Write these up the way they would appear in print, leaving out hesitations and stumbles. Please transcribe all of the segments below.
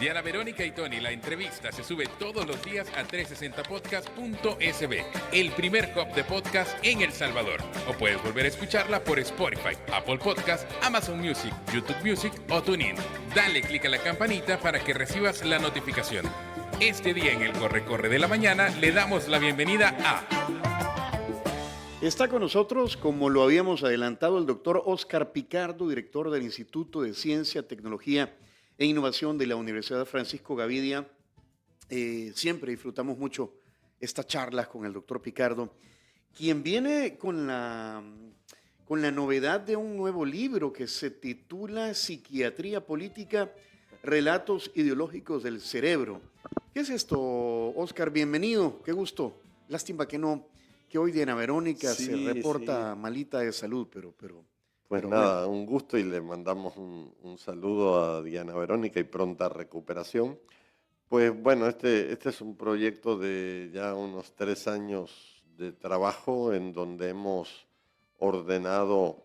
Diana Verónica y Tony, la entrevista se sube todos los días a 360podcast.sb, el primer hub de podcast en El Salvador. O puedes volver a escucharla por Spotify, Apple Podcast, Amazon Music, YouTube Music o TuneIn. Dale clic a la campanita para que recibas la notificación. Este día en el Corre de la Mañana le damos la bienvenida a... Está con nosotros, como lo habíamos adelantado, el doctor Óscar Picardo, director del Instituto de Ciencia, Tecnología e Innovación de la Universidad Francisco Gavidia. Siempre disfrutamos mucho estas charlas con el doctor Picardo, quien viene con la novedad de un nuevo libro que se titula Psiquiatría Política, Relatos Ideológicos del Cerebro. ¿Qué es esto, Óscar? Bienvenido, qué gusto. Lástima que hoy Diana Verónica se reporta malita de salud, pero Pues nada, bueno, un gusto y le mandamos un saludo a Diana Verónica y pronta recuperación. Pues bueno, este es un proyecto de ya unos 3 años de trabajo en donde hemos ordenado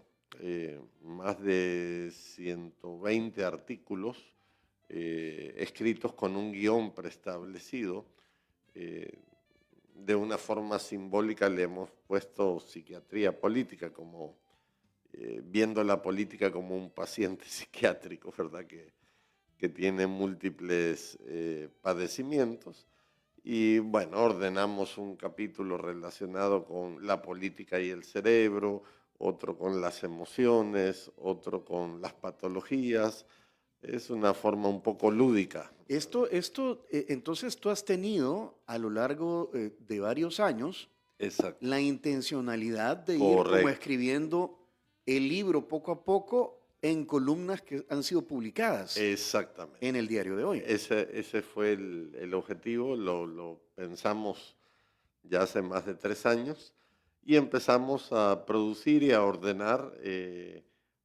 más de 120 artículos escritos con un guión preestablecido. De una forma simbólica le hemos puesto psiquiatría política, como viendo la política como un paciente psiquiátrico, ¿verdad? Que tiene múltiples padecimientos. Y bueno, ordenamos un capítulo relacionado con la política y el cerebro, otro con las emociones, otro con las patologías. Es una forma un poco lúdica. Entonces tú has tenido a lo largo de varios años la intencionalidad de ir como escribiendo el libro poco a poco en columnas que han sido publicadas. Exactamente. En el diario de hoy. Ese fue el objetivo, lo pensamos ya hace más de 3 años y empezamos a producir y a ordenar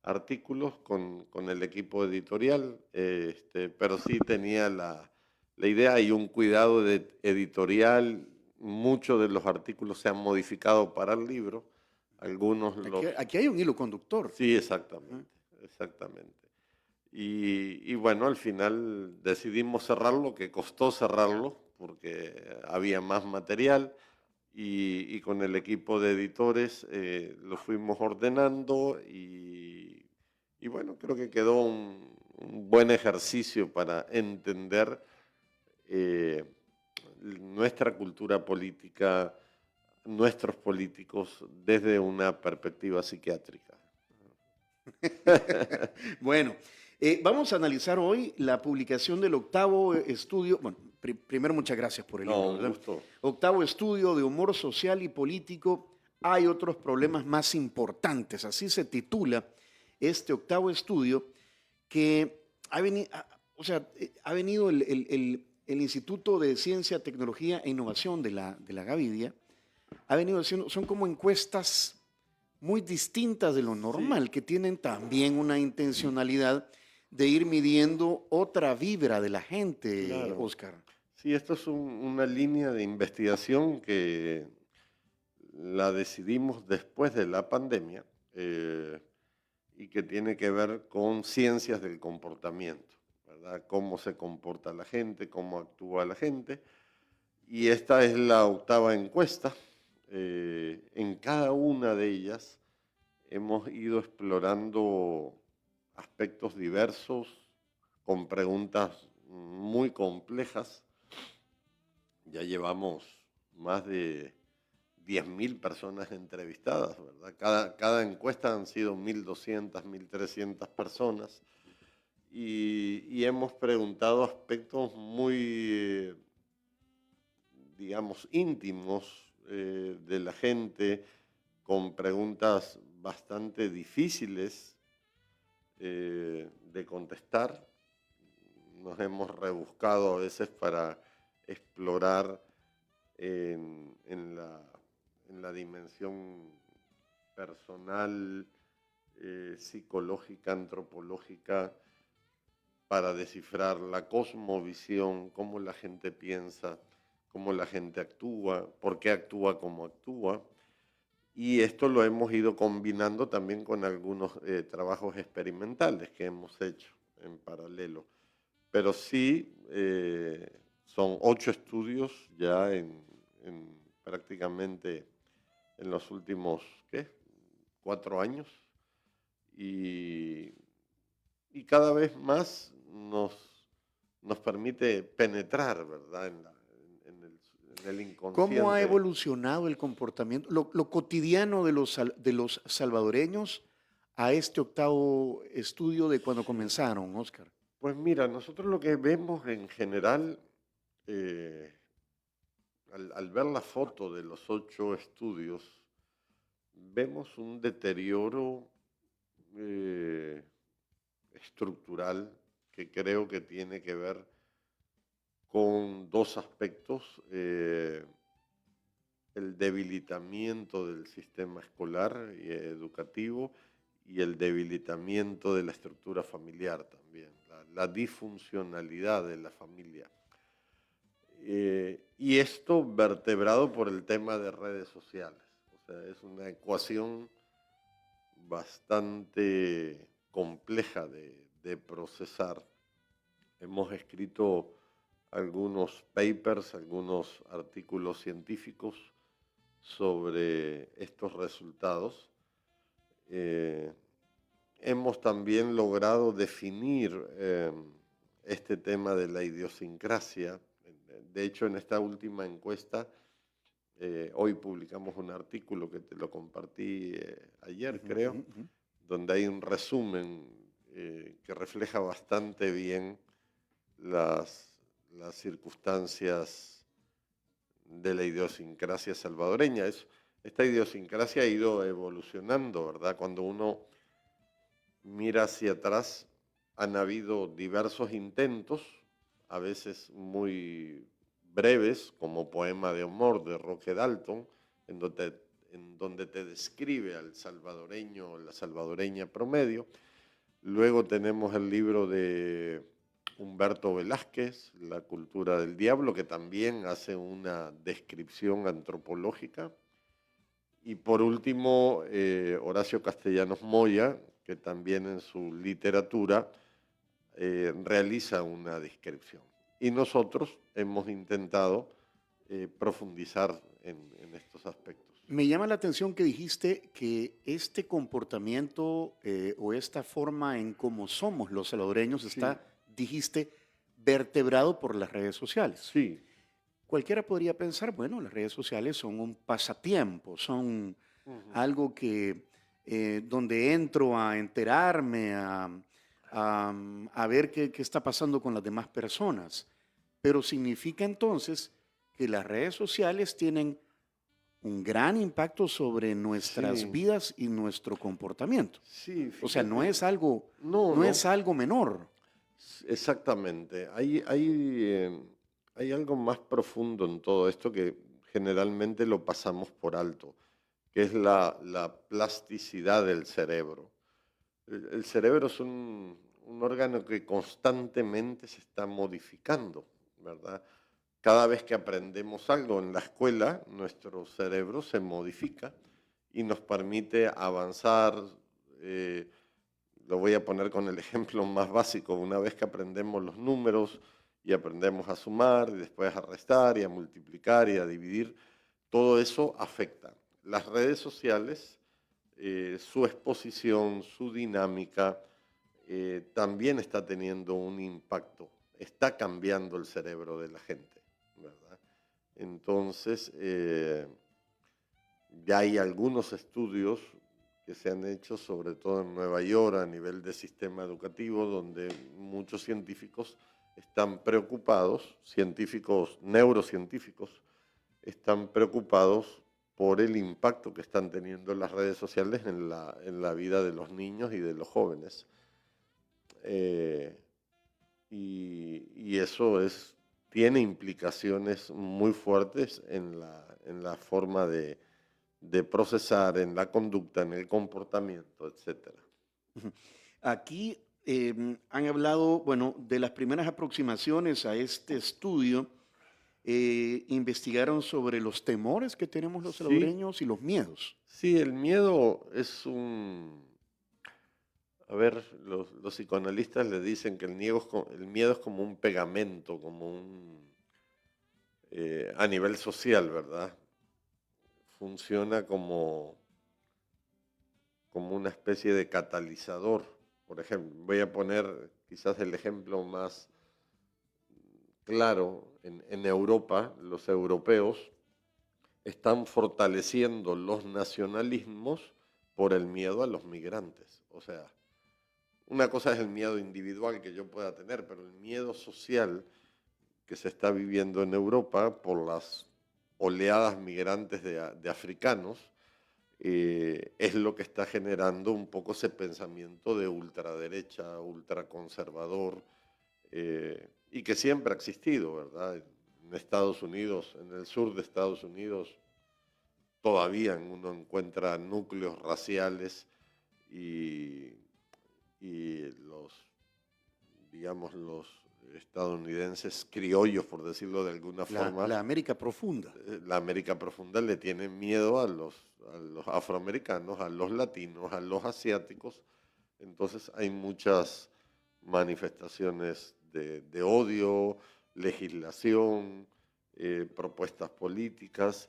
artículos con el equipo editorial, pero sí tenía la idea y un cuidado editorial. Muchos de los artículos se han modificado para el libro. Algunos aquí hay un hilo conductor. Sí, exactamente, exactamente. Y bueno, al final decidimos cerrarlo, que costó cerrarlo, porque había más material. Y con el equipo de editores lo fuimos ordenando y bueno, creo que quedó un buen ejercicio para entender nuestra cultura política, nuestros políticos desde una perspectiva psiquiátrica. Bueno, vamos a analizar hoy la publicación del 8º estudio. Bueno, primero muchas gracias por el libro. Un gusto. 8º estudio de humor social y político. Hay otros problemas más importantes. Así se titula este 8º estudio que ha venido el Instituto de Ciencia, Tecnología e Innovación de la Gavidia. Ha venido haciendo, son como encuestas muy distintas de lo normal, que tienen también una intencionalidad de ir midiendo otra vibra de la gente, claro. Óscar. Sí, esto es una línea de investigación que la decidimos después de la pandemia y que tiene que ver con ciencias del comportamiento, ¿verdad? Cómo se comporta la gente, cómo actúa la gente. Y esta es la 8ª encuesta. En cada una de ellas hemos ido explorando aspectos diversos, con preguntas muy complejas. Ya llevamos más de 10.000 personas entrevistadas, ¿verdad? Cada encuesta han sido 1.200, 1.300 personas y hemos preguntado aspectos muy, digamos, íntimos de la gente, con preguntas bastante difíciles de contestar. Nos hemos rebuscado a veces para explorar en la dimensión personal, psicológica, antropológica, para descifrar la cosmovisión, cómo la gente piensa, cómo la gente actúa, por qué actúa como actúa. Y esto lo hemos ido combinando también con algunos trabajos experimentales que hemos hecho en paralelo. pero sí son 8 estudios ya prácticamente en los últimos, ¿qué? 4 años. Y cada vez más nos permite penetrar, ¿verdad?, en el ¿Cómo ha inconsciente. evolucionado el comportamiento, lo cotidiano de los salvadoreños a este octavo estudio de cuando comenzaron, Oscar? Pues mira, nosotros lo que vemos en general, eh, al ver la foto de los 8 estudios, vemos un deterioro eh, estructural que creo que tiene que ver con 2 aspectos: el debilitamiento del sistema escolar y educativo y el debilitamiento de la estructura familiar también, la disfuncionalidad de la familia. Y esto vertebrado por el tema de redes sociales. O sea, es una ecuación bastante compleja de procesar. Hemos escrito algunos papers, algunos artículos científicos sobre estos resultados. Hemos también logrado definir este tema de la idiosincrasia. De hecho, en esta última encuesta, hoy publicamos un artículo que te lo compartí ayer, creo, donde hay un resumen que refleja bastante bien las circunstancias de la idiosincrasia salvadoreña. Esta idiosincrasia ha ido evolucionando, ¿verdad? Cuando uno mira hacia atrás, han habido diversos intentos, a veces muy breves, como Poema de Amor de Roque Dalton, en donde te describe al salvadoreño o la salvadoreña promedio. Luego tenemos el libro de Humberto Velázquez, La cultura del diablo, que también hace una descripción antropológica. Y por último, Horacio Castellanos Moya, que también en su literatura realiza una descripción. Y nosotros hemos intentado profundizar en estos aspectos. Me llama la atención que dijiste que este comportamiento o esta forma en cómo somos los salvadoreños está, dijiste, vertebrado por las redes sociales. Sí. Cualquiera podría pensar, bueno, las redes sociales son un pasatiempo, son algo que donde entro a enterarme, a ver qué está pasando con las demás personas. Pero significa entonces que las redes sociales tienen un gran impacto sobre nuestras vidas y nuestro comportamiento. Sí, o sea, no es algo, no es algo menor. Exactamente. Hay algo más profundo en todo esto que generalmente lo pasamos por alto, que es la plasticidad del cerebro. El cerebro es un órgano que constantemente se está modificando, ¿verdad? Cada vez que aprendemos algo en la escuela, nuestro cerebro se modifica y nos permite avanzar. Lo voy a poner con el ejemplo más básico. Una vez que aprendemos los números y aprendemos a sumar y después a restar y a multiplicar y a dividir, todo eso afecta. Las redes sociales, su exposición, su dinámica, también está teniendo un impacto. Está cambiando el cerebro de la gente, ¿verdad? Entonces, ya hay algunos estudios que se han hecho, sobre todo en Nueva York, a nivel de sistema educativo, donde muchos científicos están preocupados, neurocientíficos, están preocupados por el impacto que están teniendo las redes sociales en la vida de los niños y de los jóvenes. Y eso tiene implicaciones muy fuertes en la forma de procesar, en la conducta, en el comportamiento, etc. Aquí han hablado, bueno, de las primeras aproximaciones a este estudio. Investigaron sobre los temores que tenemos los salvadoreños y los miedos. Sí, el miedo es A ver, los psicoanalistas le dicen que el miedo es como un pegamento, a nivel social, ¿verdad? Funciona como una especie de catalizador. Por ejemplo, voy a poner quizás el ejemplo más claro. En Europa, los europeos están fortaleciendo los nacionalismos por el miedo a los migrantes. O sea, una cosa es el miedo individual que yo pueda tener, pero el miedo social que se está viviendo en Europa por las oleadas migrantes de africanos, es lo que está generando un poco ese pensamiento de ultraderecha, ultraconservador, y que siempre ha existido, ¿verdad? En Estados Unidos, en el sur de Estados Unidos, todavía uno encuentra núcleos raciales y, y digamos, los estadounidenses criollos, por decirlo de alguna forma. La América profunda. La América profunda le tiene miedo a los afroamericanos, a los latinos, a los asiáticos. Entonces hay muchas manifestaciones de odio, legislación, propuestas políticas.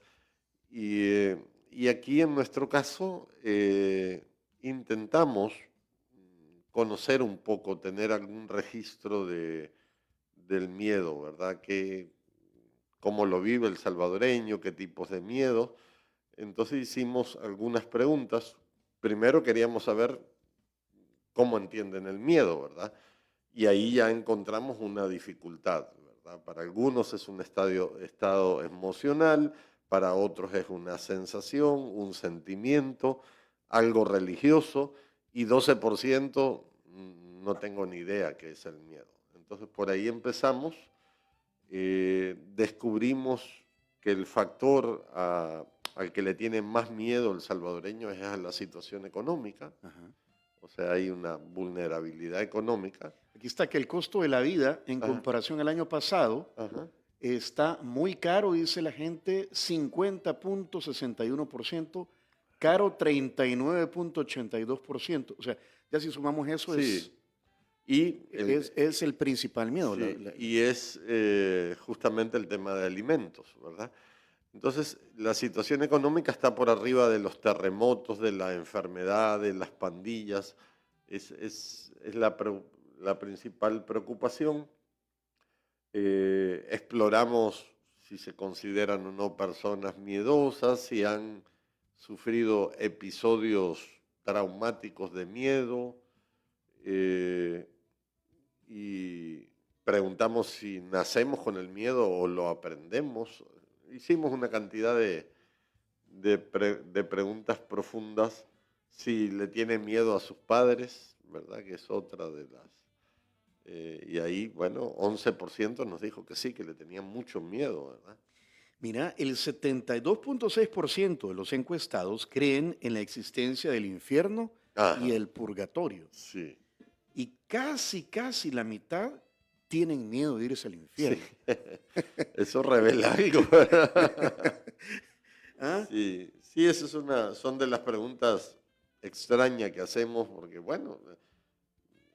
Y aquí en nuestro caso intentamos conocer un poco, tener algún registro del miedo, ¿verdad? Cómo lo vive el salvadoreño, qué tipos de miedo. Entonces hicimos algunas preguntas. Primero queríamos saber cómo entienden el miedo, ¿verdad? Y ahí ya encontramos una dificultad, ¿verdad? Para algunos es un estado emocional, para otros es una sensación, un sentimiento, algo religioso, y 12% no tengo ni idea qué es el miedo. Entonces por ahí empezamos. Descubrimos que el factor al que le tiene más miedo el salvadoreño es a la situación económica. Ajá. O sea, hay una vulnerabilidad económica. Aquí está que el costo de la vida en Ajá. comparación al año pasado Ajá. está muy caro, dice la gente, 50.61%, caro 39.82%. O sea, ya si sumamos eso Sí. Y es el principal miedo. sí, y es justamente el tema de alimentos, ¿verdad? Entonces, la situación económica está por arriba de los terremotos, de la enfermedad, de las pandillas. Es la principal preocupación. Exploramos si se consideran o no personas miedosas, si han sufrido episodios traumáticos de miedo, y preguntamos si nacemos con el miedo o lo aprendemos. Hicimos una cantidad de preguntas profundas. Si le tiene miedo a sus padres, ¿verdad? Que es otra de las... y ahí, bueno, 11% nos dijo que sí, que le tenían mucho miedo, ¿verdad? Mira, el 72.6% de los encuestados creen en la existencia del infierno Ajá. y el purgatorio. Sí. Y casi la mitad tienen miedo de irse al infierno. Sí. Eso revela algo. ¿Ah? Sí, sí, son de las preguntas extrañas que hacemos, porque bueno,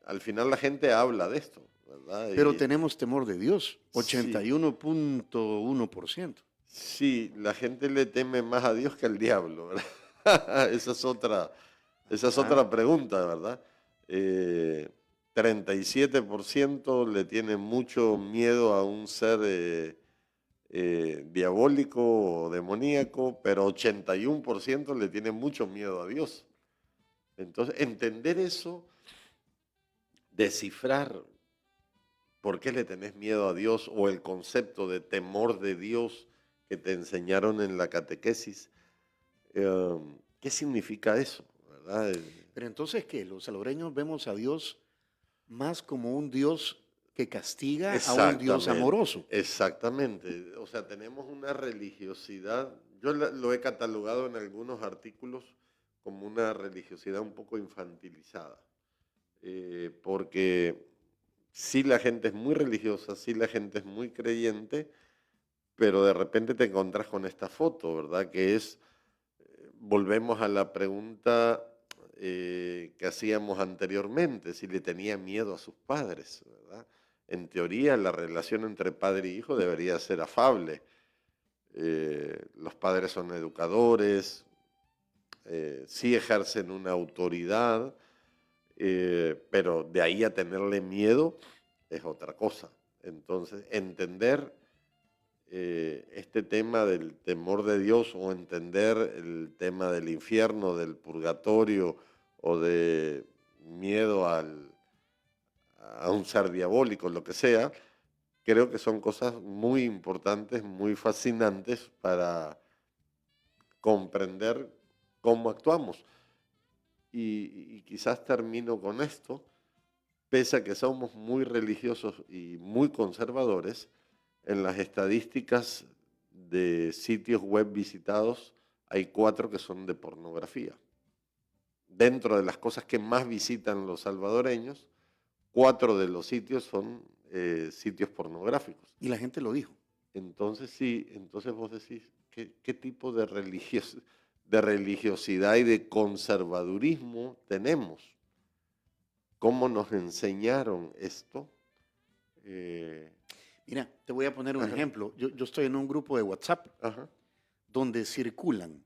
al final la gente habla de esto, ¿verdad? Pero tenemos temor de Dios, Sí. 81.1%. Sí, la gente le teme más a Dios que al diablo, ¿verdad? Esa es otra pregunta, ¿verdad? 37% le tiene mucho miedo a un ser diabólico o demoníaco, pero 81% le tiene mucho miedo a Dios. Entonces, entender eso, descifrar por qué le tenés miedo a Dios o el concepto de temor de Dios que te enseñaron en la catequesis, ¿qué significa eso? ¿Verdad? Pero entonces, ¿qué? Los salvadoreños vemos a Dios más como un Dios que castiga a un Dios amoroso. Exactamente. O sea, tenemos una religiosidad, yo lo he catalogado en algunos artículos como una religiosidad un poco infantilizada, porque sí la gente es muy religiosa, sí la gente es muy creyente, pero de repente te encontrás con esta foto, ¿verdad? Que volvemos a la pregunta que hacíamos anteriormente, si le tenía miedo a sus padres, ¿verdad? En teoría, la relación entre padre y hijo debería ser afable. Los padres son educadores, sí ejercen una autoridad, pero de ahí a tenerle miedo es otra cosa. Entonces, entender este tema del temor de Dios o entender el tema del infierno, del purgatorio o de miedo a un ser diabólico, lo que sea, creo que son cosas muy importantes, muy fascinantes para comprender cómo actuamos. Y quizás termino con esto, pese a que somos muy religiosos y muy conservadores, en las estadísticas de sitios web visitados hay 4 que son de pornografía. Dentro de las cosas que más visitan los salvadoreños, 4 de los sitios son sitios pornográficos. Y la gente lo dijo. Entonces sí, entonces vos decís, ¿qué tipo de religiosidad y de conservadurismo tenemos? ¿Cómo nos enseñaron esto? Mira, te voy a poner un ejemplo. Yo estoy en un grupo de WhatsApp donde circulan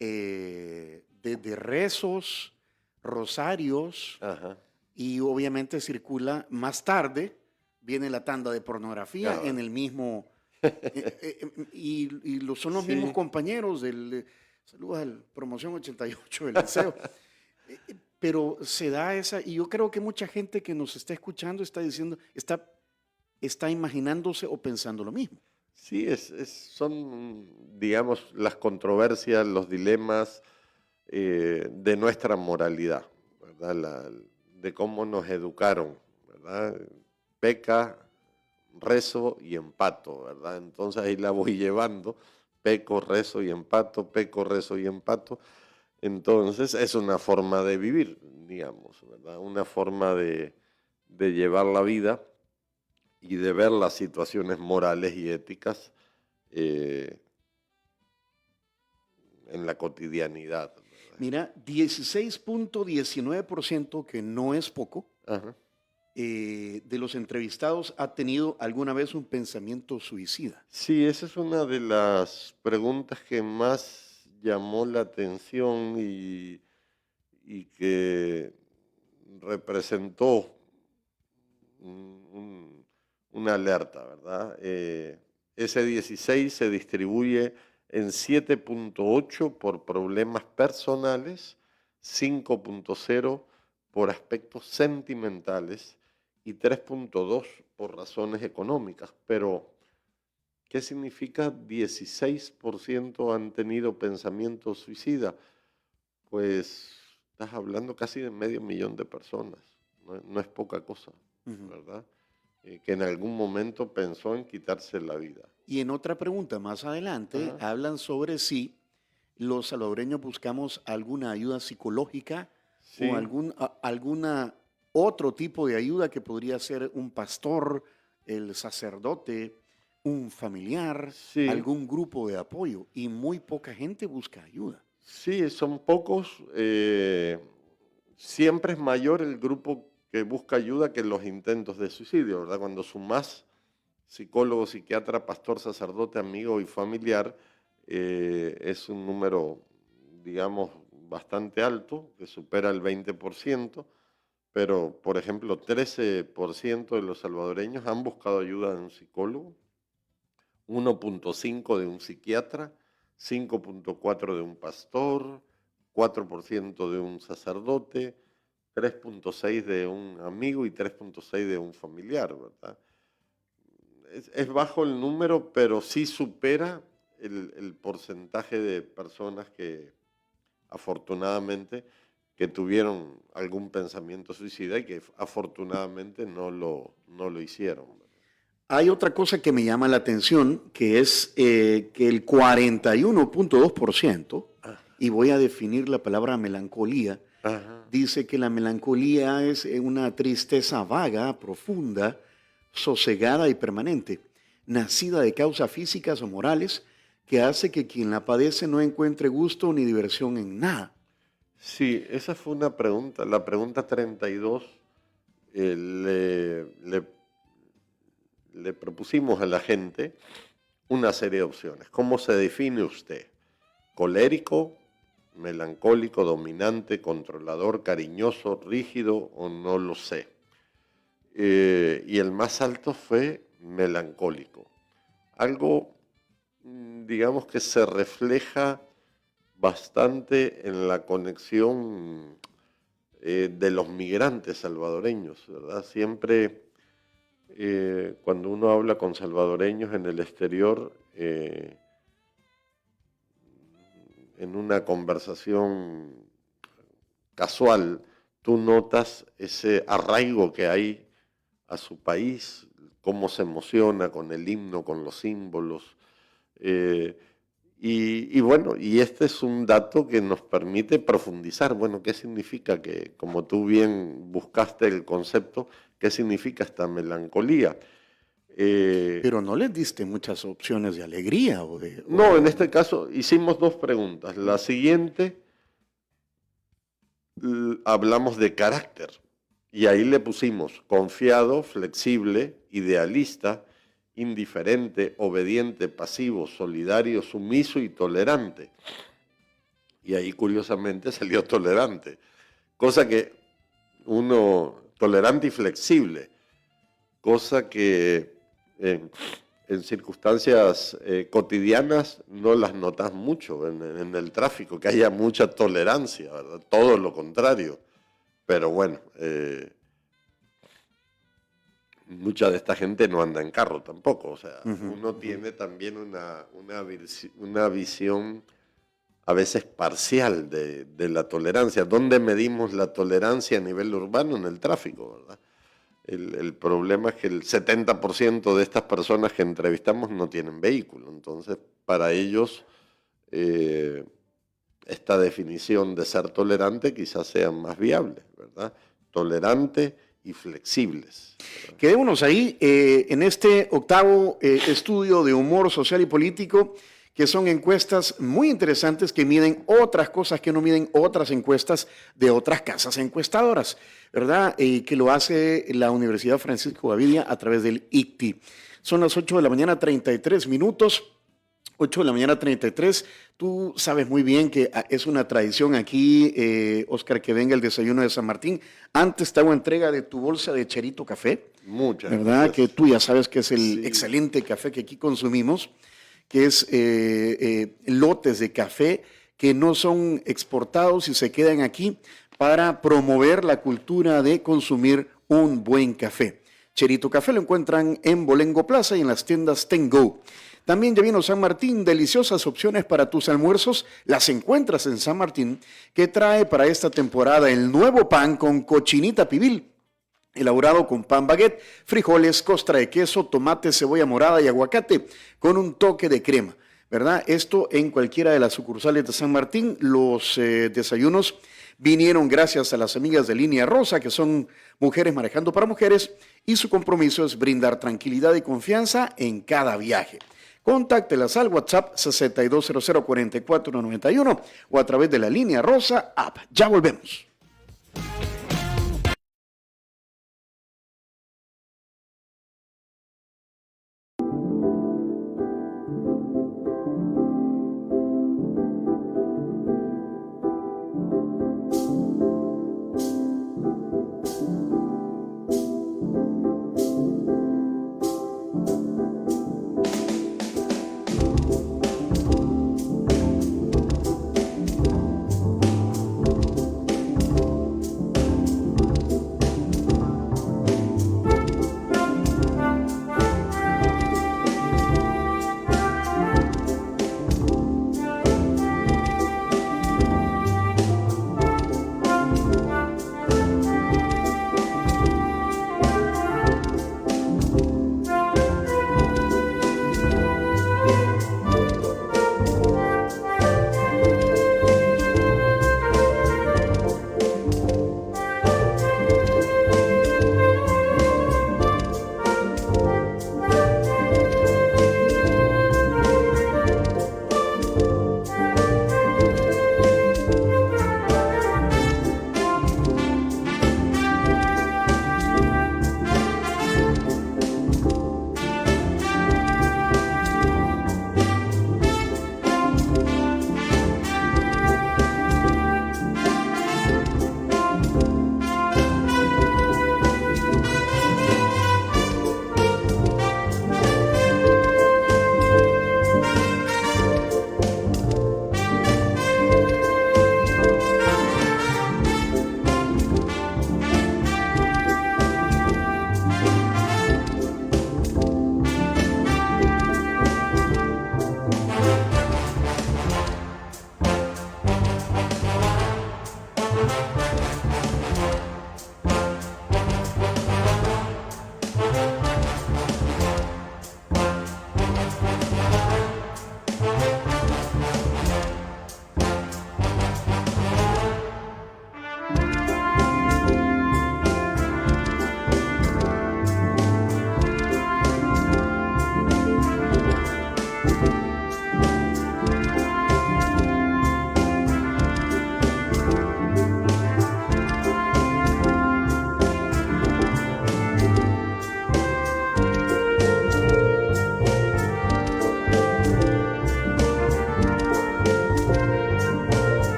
desde rezos, rosarios, y obviamente circula más tarde, viene la tanda de pornografía en el mismo... son los mismos compañeros del... saludos al Promoción 88 del Liceo. Pero se da esa... Y yo creo que mucha gente que nos está escuchando está diciendo... está imaginándose o pensando lo mismo. Sí, son, digamos, las controversias, los dilemas de nuestra moralidad, ¿verdad? De cómo nos educaron, ¿verdad? Peca, rezo y empato, ¿verdad? Entonces ahí la voy llevando, peco, rezo y empato, peco, rezo y empato. Entonces es una forma de vivir, digamos, ¿verdad? Una forma de llevar la vida y de ver las situaciones morales y éticas en la cotidianidad, ¿verdad? Mira, 16.19%, que no es poco, de los entrevistados ha tenido alguna vez un pensamiento suicida. Sí, esa es una de las preguntas que más llamó la atención y que representó una alerta, ¿verdad? Ese 16 se distribuye en 7.8 por problemas personales, 5.0 por aspectos sentimentales y 3.2 por razones económicas. Pero, ¿qué significa 16% han tenido pensamiento suicida? Pues estás hablando casi de 500.000 de personas, no es poca cosa, ¿verdad? Que en algún momento pensó en quitarse la vida. Y en otra pregunta más adelante hablan sobre si los salvadoreños buscamos alguna ayuda psicológica o alguna otro tipo de ayuda que podría ser un pastor, el sacerdote, un familiar, algún grupo de apoyo, y muy poca gente busca ayuda. Sí, son pocos. Siempre es mayor el grupo que busca ayuda que los intentos de suicidio, ¿verdad? Cuando sumás psicólogo, psiquiatra, pastor, sacerdote, amigo y familiar, es un número, digamos, bastante alto, que supera el 20%, pero, por ejemplo, 13% de los salvadoreños han buscado ayuda de un psicólogo, 1.5% de un psiquiatra, 5.4% de un pastor, 4% de un sacerdote, 3.6% de un amigo y 3.6% de un familiar, ¿verdad? Es bajo el número, pero sí supera el porcentaje de personas que afortunadamente que tuvieron algún pensamiento suicida y que afortunadamente no lo hicieron. Hay otra cosa que me llama la atención, que es que el 41.2%, y voy a definir la palabra melancolía, dice que la melancolía es una tristeza vaga, profunda, sosegada y permanente, nacida de causas físicas o morales, que hace que quien la padece no encuentre gusto ni diversión en nada. Sí, esa fue una pregunta. La pregunta 32 le propusimos a la gente una serie de opciones. ¿Cómo se define usted? ¿Colérico, melancólico, dominante, controlador, cariñoso, rígido o no lo sé? Y el más alto fue melancólico. Algo, digamos, que se refleja bastante en la conexión de los migrantes salvadoreños, ¿verdad? Siempre cuando uno habla con salvadoreños en el exterior, en una conversación casual, tú notas ese arraigo que hay a su país, cómo se emociona con el himno, con los símbolos. Y bueno, y este es un dato que nos permite profundizar. Bueno, ¿qué significa que, como tú bien buscaste el concepto, qué significa esta melancolía? Pero no les diste muchas opciones de alegría o de... No, en este caso hicimos dos preguntas. La siguiente, hablamos de carácter. Y ahí le pusimos confiado, flexible, idealista, indiferente, obediente, pasivo, solidario, sumiso y tolerante. Y ahí curiosamente salió tolerante, cosa que tolerante y flexible, cosa que en circunstancias cotidianas no las notas mucho, en el tráfico, que haya mucha tolerancia, ¿verdad? Todo lo contrario. Pero bueno, mucha de esta gente no anda en carro tampoco, o sea, uno tiene también una visión a veces parcial de la tolerancia. ¿Dónde medimos la tolerancia a nivel urbano? En el tráfico, ¿verdad? El problema es que el 70% de estas personas que entrevistamos no tienen vehículo, entonces para ellos esta definición de ser tolerante quizás sea más viable, ¿verdad? Tolerante y flexibles, ¿verdad? Quedémonos ahí en este octavo estudio de humor social y político, que son encuestas muy interesantes que miden otras cosas que no miden otras encuestas de otras casas encuestadoras, ¿verdad? Que lo hace la Universidad Francisco Gavidia a través del ICTI. Son las 8 de la mañana, 33 minutos. 8 de la mañana, 33. Tú sabes muy bien que es una tradición aquí, Oscar, que venga el desayuno de San Martín. Antes te hago entrega de tu bolsa de Cherito Café. Muchas ¿verdad? gracias. Que tú ya sabes que es el Sí. excelente café que aquí consumimos, que es lotes de café que no son exportados y se quedan aquí para promover la cultura de consumir un buen café. Cherito Café lo encuentran en Bolengo Plaza y en las tiendas Tengo. También ya vino San Martín, deliciosas opciones para tus almuerzos, las encuentras en San Martín, que trae para esta temporada el nuevo pan con cochinita pibil, elaborado con pan baguette, frijoles, costra de queso, tomate, cebolla morada y aguacate, con un toque de crema, ¿verdad? Esto en cualquiera de las sucursales de San Martín. Los desayunos vinieron gracias a las amigas de Línea Rosa, que son mujeres manejando para mujeres, y su compromiso es brindar tranquilidad y confianza en cada viaje. Contáctelas al WhatsApp 62004491 o a través de la Línea Rosa app. Ya volvemos.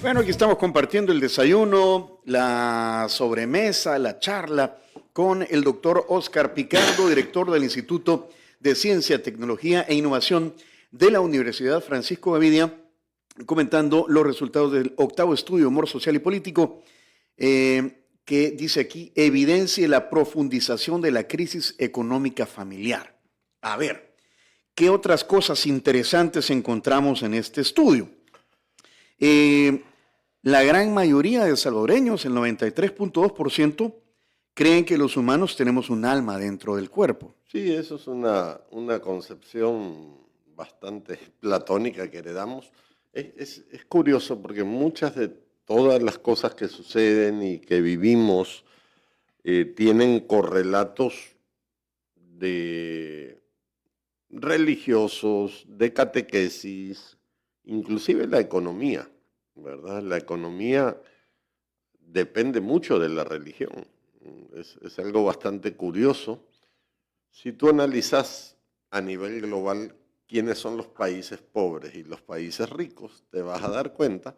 Bueno, aquí estamos compartiendo el desayuno, la sobremesa, la charla con el doctor Óscar Picardo, director del Instituto de Ciencia, Tecnología e Innovación de la Universidad Francisco Gavidia, comentando los resultados del 8º estudio de humor social y político, que dice aquí, evidencia la profundización de la crisis económica familiar. A ver, ¿qué otras cosas interesantes encontramos en este estudio? La gran mayoría de salvadoreños, el 93.2%, creen que los humanos tenemos un alma dentro del cuerpo. Sí, eso es una concepción bastante platónica que heredamos. Es curioso porque muchas de todas las cosas que suceden y que vivimos tienen correlatos de religiosos, de catequesis, inclusive la economía, ¿verdad? La economía depende mucho de la religión. Es algo bastante curioso. Si tú analizas a nivel global quiénes son los países pobres y los países ricos, te vas a dar cuenta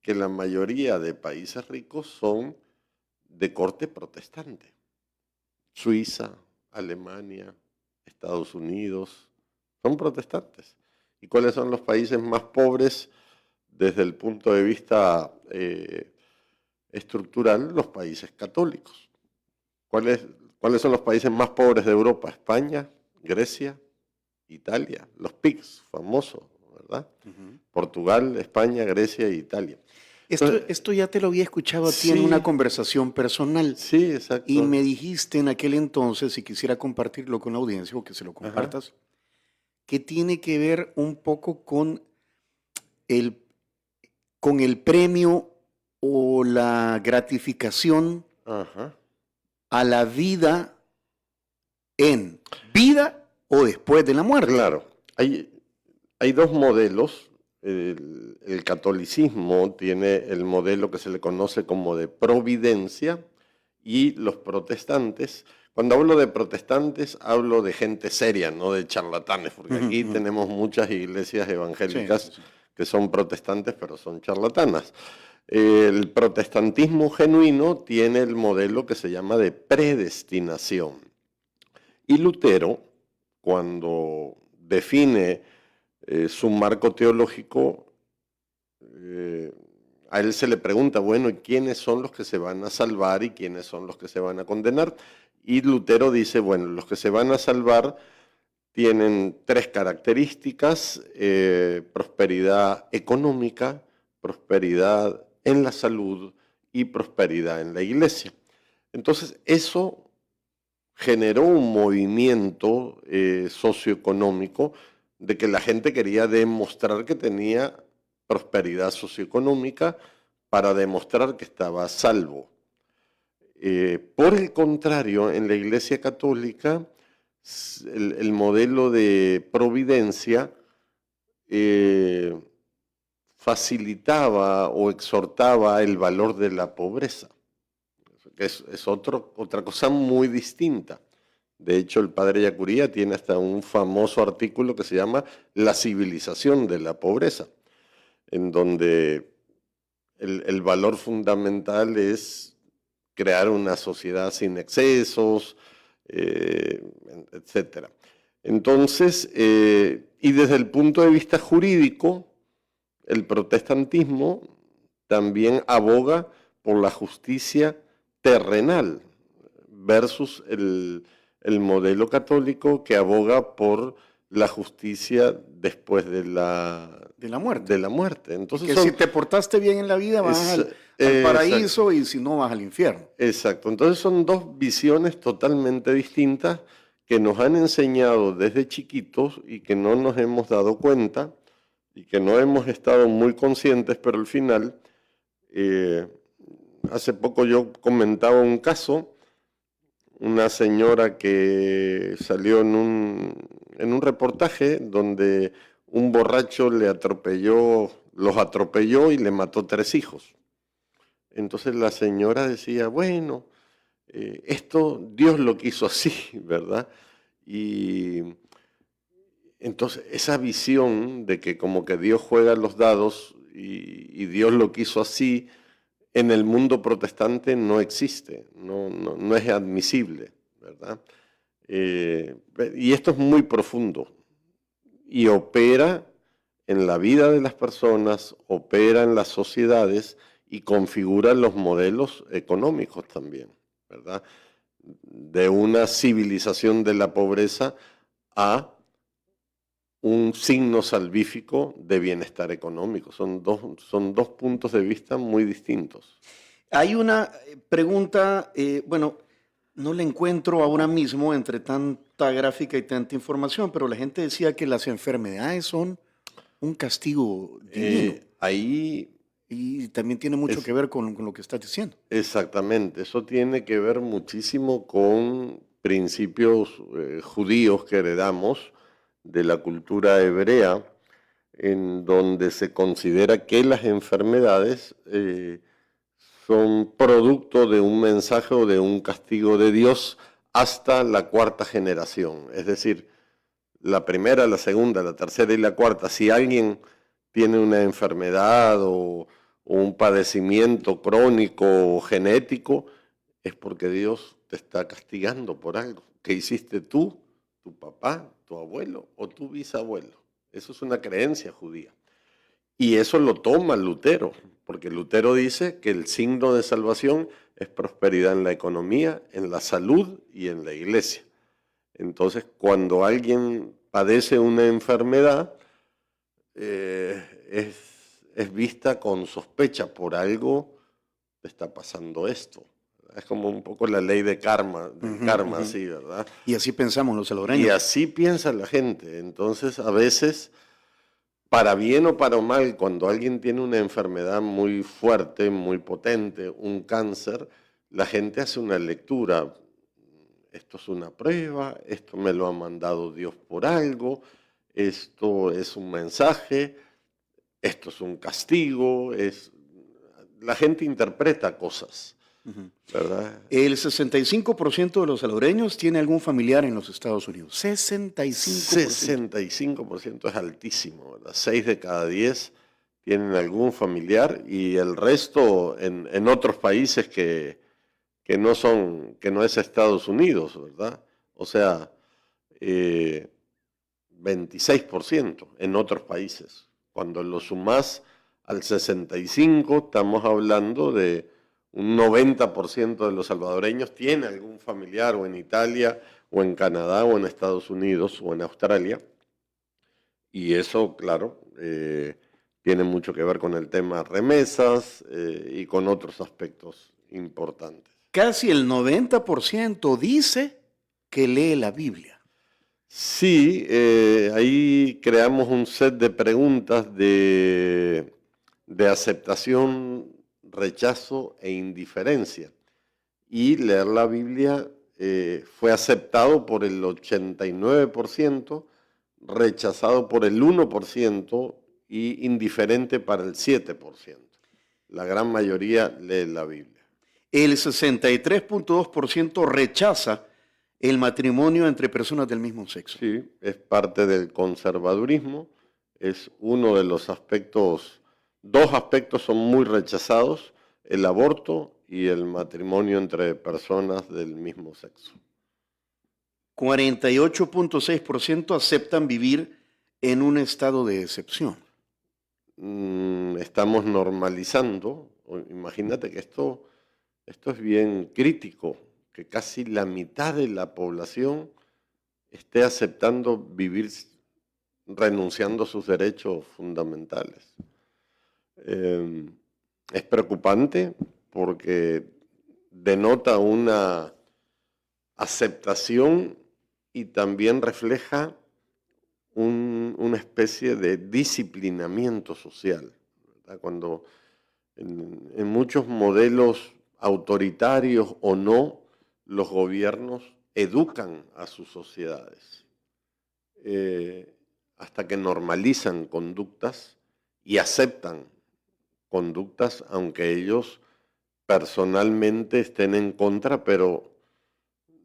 que la mayoría de países ricos son de corte protestante. Suiza, Alemania, Estados Unidos, son protestantes. ¿Y cuáles son los países más pobres desde el punto de vista estructural? Los países católicos. ¿Cuáles son los países más pobres de Europa? España, Grecia, Italia, los PIGS famosos, ¿verdad? Portugal, España, Grecia e Italia. Esto ya te lo había escuchado a ti en una conversación personal. Sí, exacto. Y me dijiste en aquel entonces, si quisiera compartirlo con la audiencia o que se lo compartas, que tiene que ver un poco con el premio o la gratificación a la vida en vida o después de la muerte. Claro, hay dos modelos. El catolicismo tiene el modelo que se le conoce como de providencia y los protestantes. Cuando hablo de protestantes, hablo de gente seria, no de charlatanes, porque aquí tenemos muchas iglesias evangélicas que son protestantes, pero son charlatanas. El protestantismo genuino tiene el modelo que se llama de predestinación. Y Lutero, cuando define su marco teológico, a él se le pregunta, bueno, ¿quiénes son los que se van a salvar y quiénes son los que se van a condenar? Y Lutero dice, bueno, los que se van a salvar tienen tres características: prosperidad económica, prosperidad en la salud y prosperidad en la iglesia. Entonces, eso generó un movimiento socioeconómico de que la gente quería demostrar que tenía prosperidad socioeconómica para demostrar que estaba a salvo. Por el contrario, en la Iglesia Católica, el modelo de providencia facilitaba o exhortaba el valor de la pobreza. Es otra cosa muy distinta. De hecho, el padre Yacuría tiene hasta un famoso artículo que se llama La civilización de la pobreza, en donde el valor fundamental es crear una sociedad sin excesos, etc. Entonces, y desde el punto de vista jurídico, el protestantismo también aboga por la justicia terrenal versus el modelo católico que aboga por la justicia después de la muerte. Entonces que si te portaste bien en la vida vas al paraíso, y si no vas al infierno. Exacto. Entonces son dos visiones totalmente distintas que nos han enseñado desde chiquitos y que no nos hemos dado cuenta y que no hemos estado muy conscientes, pero al final, hace poco yo comentaba un caso, una señora que salió en un reportaje donde un borracho los atropelló y le mató 3 hijos. Entonces la señora decía, bueno, esto Dios lo quiso así, ¿verdad? Y entonces esa visión de que como que Dios juega los dados y Dios lo quiso así, en el mundo protestante no existe, no es admisible, ¿verdad? Y esto es muy profundo y opera en la vida de las personas, opera en las sociedades y configura los modelos económicos también, ¿verdad? De una civilización de la pobreza a un signo salvífico de bienestar económico. Son dos puntos de vista muy distintos. Hay una pregunta, bueno, no la encuentro ahora mismo entre tanta gráfica y tanta información, pero la gente decía que las enfermedades son un castigo divino. Ahí Y también tiene mucho que ver con lo que estás diciendo. exactamente, eso tiene que ver muchísimo con principios judíos que heredamos de la cultura hebrea, en donde se considera que las enfermedades son producto de un mensaje o de un castigo de Dios hasta la cuarta generación. Es decir, la primera, la segunda, la tercera y la cuarta. Si alguien tiene una enfermedad o un padecimiento crónico o genético, es porque Dios te está castigando por algo que hiciste tú, tu papá, tu abuelo o tu bisabuelo. Eso es una creencia judía. Y eso lo toma Lutero, porque Lutero dice que el signo de salvación es prosperidad en la economía, en la salud y en la iglesia. Entonces, cuando alguien padece una enfermedad, es vista con sospecha, por algo te está pasando esto. Es como un poco la ley de karma, así, ¿verdad? Y así pensamos los salvadoreños. Y así piensa la gente. Entonces, a veces, para bien o para mal, cuando alguien tiene una enfermedad muy fuerte, muy potente, un cáncer, la gente hace una lectura. Esto es una prueba, esto me lo ha mandado Dios por algo, esto es un mensaje, esto es un castigo, la gente interpreta cosas, ¿verdad? El 65% de los salvadoreños tiene algún familiar en los Estados Unidos. 65%. 65% es altísimo, ¿verdad? 6 de cada 10 tienen algún familiar y el resto en otros países que no es Estados Unidos, ¿verdad? O sea, 26% en otros países. Cuando lo sumás al 65%, estamos hablando de un 90% de los salvadoreños tiene algún familiar o en Italia, o en Canadá, o en Estados Unidos, o en Australia. Y eso, claro, tiene mucho que ver con el tema remesas y con otros aspectos importantes. Casi el 90% dice que lee la Biblia. Sí, ahí creamos un set de preguntas de aceptación, rechazo e indiferencia. Y leer la Biblia fue aceptado por el 89%, rechazado por el 1% y indiferente para el 7%. La gran mayoría lee la Biblia. El 63.2% rechaza el matrimonio entre personas del mismo sexo. Sí, es parte del conservadurismo, es uno de los aspectos, dos aspectos son muy rechazados, el aborto y el matrimonio entre personas del mismo sexo. 48.6% aceptan vivir en un estado de excepción. Estamos normalizando, imagínate que esto es bien crítico, que casi la mitad de la población esté aceptando vivir renunciando a sus derechos fundamentales. Es preocupante porque denota una aceptación y también refleja una especie de disciplinamiento social, ¿verdad? Cuando en muchos modelos autoritarios o no, los gobiernos educan a sus sociedades hasta que normalizan conductas y aceptan conductas, aunque ellos personalmente estén en contra, pero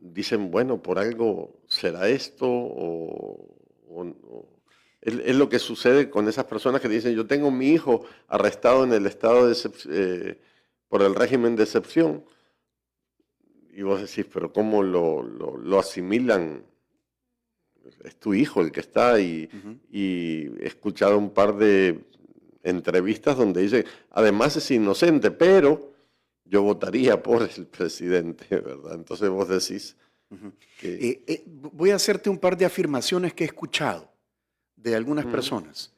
dicen, bueno, por algo será esto Es lo que sucede con esas personas que dicen, yo tengo mi hijo arrestado en el estado de por el régimen de excepción. Y vos decís, pero ¿cómo lo asimilan? Es tu hijo el que está y he escuchado un par de entrevistas donde dice, además es inocente, pero yo votaría por el presidente, ¿verdad? Entonces vos decís que... Voy a hacerte un par de afirmaciones que he escuchado de algunas personas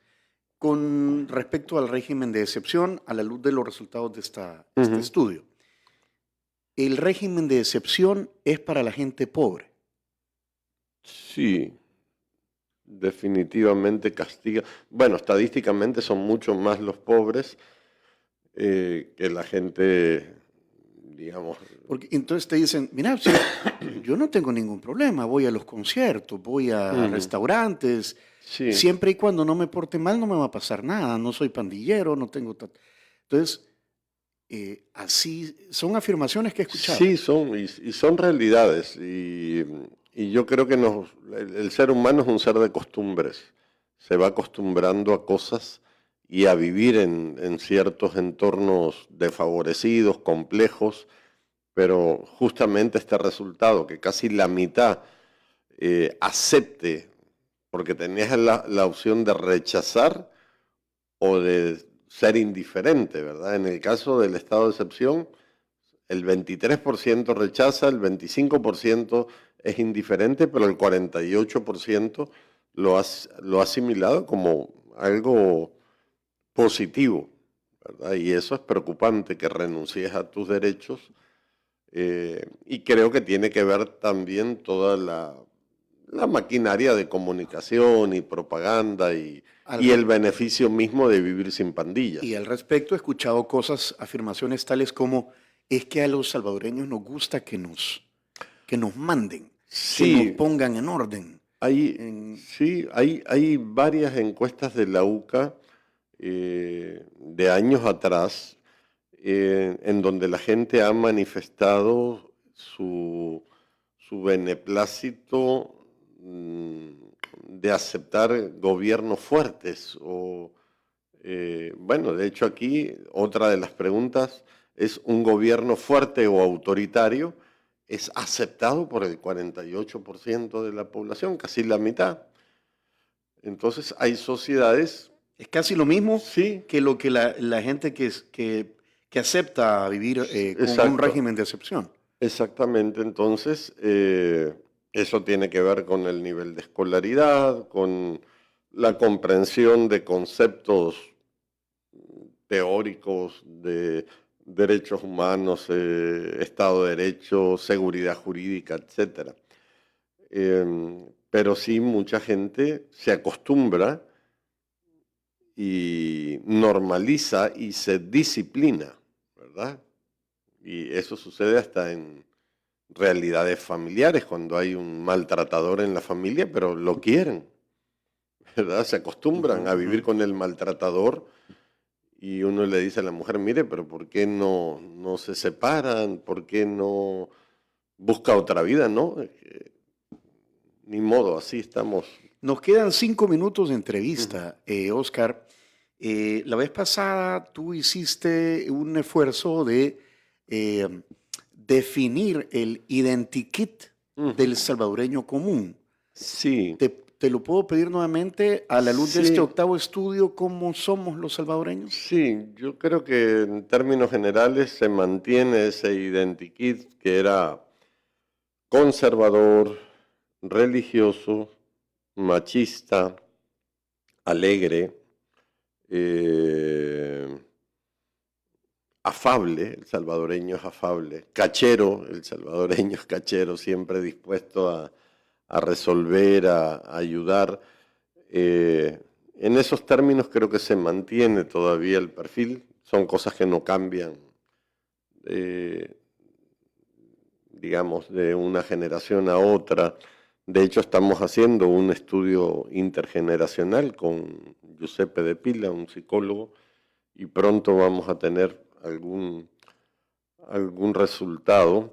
con respecto al régimen de excepción a la luz de los resultados de este estudio. El régimen de excepción es para la gente pobre. Sí, definitivamente castiga. Bueno, estadísticamente son mucho más los pobres que la gente, digamos... Porque entonces te dicen, mira, si yo no tengo ningún problema, voy a los conciertos, voy a restaurantes, Sí. siempre y cuando no me porte mal no me va a pasar nada, no soy pandillero, no tengo... Entonces, así son afirmaciones que he escuchado. Sí, y son realidades. Y yo creo que el ser humano es un ser de costumbres. Se va acostumbrando a cosas y a vivir en ciertos entornos desfavorecidos, complejos, pero justamente este resultado, que casi la mitad acepte, porque tenías la opción de rechazar o de ser indiferente, ¿verdad? En el caso del estado de excepción, el 23% rechaza, el 25% es indiferente, pero el 48% lo ha asimilado como algo positivo, ¿verdad? Y eso es preocupante, que renuncies a tus derechos. Y creo que tiene que ver también toda la maquinaria de comunicación y propaganda y el beneficio mismo de vivir sin pandillas. Y al respecto he escuchado afirmaciones tales como, es que a los salvadoreños nos gusta que nos manden, que nos pongan en orden. Sí, hay varias encuestas de la UCA de años atrás en donde la gente ha manifestado su beneplácito de aceptar gobiernos fuertes. Bueno, de hecho aquí otra de las preguntas es, ¿un gobierno fuerte o autoritario? Es aceptado por el 48% de la población, casi la mitad. Entonces hay sociedades... Es casi lo mismo sí, que lo que la gente que acepta vivir con un régimen de excepción. Exactamente, entonces eso tiene que ver con el nivel de escolaridad, con la comprensión de conceptos teóricos de derechos humanos, Estado de Derecho, seguridad jurídica, etc. Pero sí, mucha gente se acostumbra y normaliza y se disciplina, ¿verdad? Y eso sucede hasta en realidades familiares, cuando hay un maltratador en la familia, pero lo quieren, ¿verdad? Se acostumbran a vivir con el maltratador y uno le dice a la mujer, mire, pero ¿por qué no se separan? ¿Por qué no busca otra vida? No, ni modo, así estamos. Nos quedan 5 minutos de entrevista, Oscar. La vez pasada tú hiciste un esfuerzo de definir el identikit del salvadoreño común. Sí. ¿Te lo puedo pedir nuevamente a la luz de este octavo estudio, cómo somos los salvadoreños? Sí, yo creo que en términos generales se mantiene ese identikit que era conservador, religioso, machista, alegre, afable, el salvadoreño es afable, cachero, el salvadoreño es cachero, siempre dispuesto a resolver, a ayudar. En esos términos creo que se mantiene todavía el perfil, son cosas que no cambian, digamos, de una generación a otra. De hecho, estamos haciendo un estudio intergeneracional con Giuseppe De Pila, un psicólogo, y pronto vamos a tener algún resultado,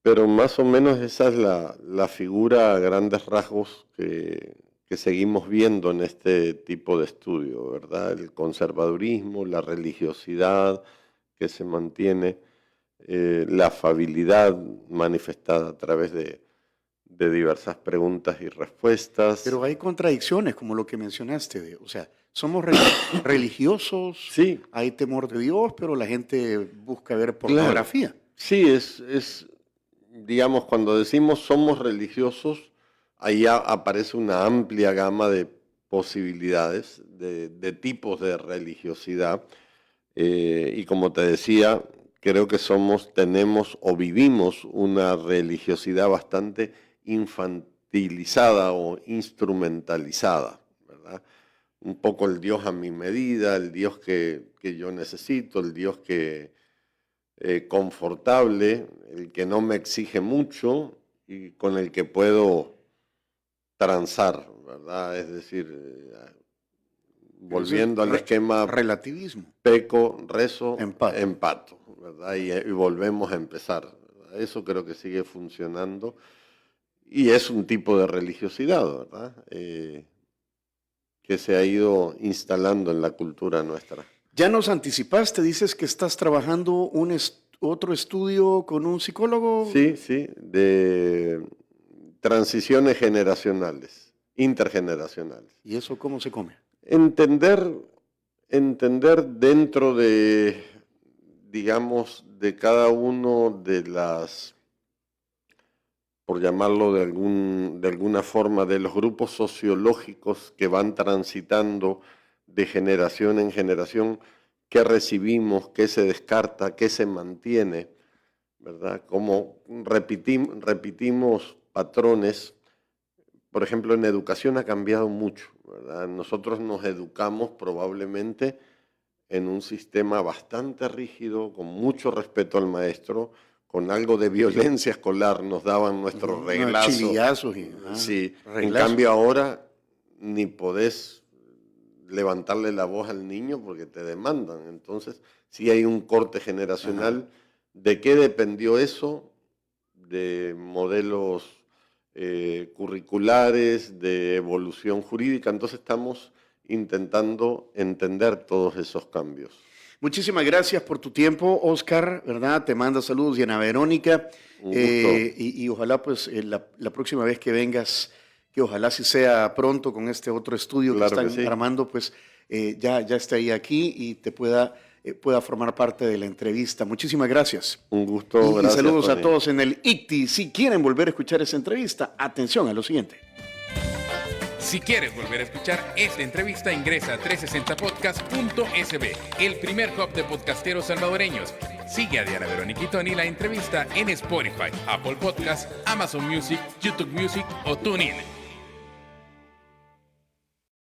pero más o menos esa es la figura a grandes rasgos que que seguimos viendo en este tipo de estudio, ¿verdad? El conservadurismo, la religiosidad que se mantiene, la afabilidad manifestada a través de diversas preguntas y respuestas. Pero hay contradicciones, como lo que mencionaste. O sea, somos religiosos, Sí. hay temor de Dios, pero la gente busca ver pornografía. Claro. Sí, digamos, cuando decimos somos religiosos, ahí aparece una amplia gama de posibilidades, de tipos de religiosidad. Y como te decía, creo que tenemos o vivimos una religiosidad bastante infantilizada o instrumentalizada, ¿verdad? Un poco el Dios a mi medida, el Dios que yo necesito, el Dios confortable, el que no me exige mucho y con el que puedo transar, ¿verdad? Es decir, volviendo al esquema relativismo. Peco, rezo, Empato, ¿verdad? Y volvemos a empezar, ¿verdad? Eso creo que sigue funcionando y es un tipo de religiosidad, ¿verdad? Que se ha ido instalando en la cultura nuestra. Ya nos anticipaste, dices que estás trabajando otro estudio con un psicólogo. Sí, de transiciones generacionales, intergeneracionales. ¿Y eso cómo se come? Entender dentro de, digamos, de cada uno de las, por llamarlo de alguna forma, de los grupos sociológicos que van transitando de generación en generación, qué recibimos, qué se descarta, qué se mantiene, ¿verdad? Como repetimos patrones. Por ejemplo, en educación ha cambiado mucho, ¿verdad? Nosotros nos educamos probablemente en un sistema bastante rígido, con mucho respeto al maestro, con algo de violencia escolar, nos daban nuestros reglazos. Chillazos sí, reglazos. En cambio ahora ni podés levantarle la voz al niño porque te demandan. Entonces, sí hay un corte generacional. Ajá. ¿De qué dependió eso? De modelos curriculares, de evolución jurídica. Entonces estamos intentando entender todos esos cambios. Muchísimas gracias por tu tiempo, Oscar, ¿verdad? Te manda saludos y Ana Verónica. Un gusto. Y ojalá pues la próxima vez que vengas, que ojalá si sea pronto con este otro estudio claro que están armando, pues ya esté ahí aquí y te pueda formar parte de la entrevista. Muchísimas gracias. Un gusto, gracias. Y saludos a todos en el ICTI. Si quieren volver a escuchar esa entrevista, atención a lo siguiente. Si quieres volver a escuchar esta entrevista, ingresa a 360podcast.sb, el primer hub de podcasteros salvadoreños. Sigue a Diana Verónica y Tony la entrevista en Spotify, Apple Podcasts, Amazon Music, YouTube Music o TuneIn.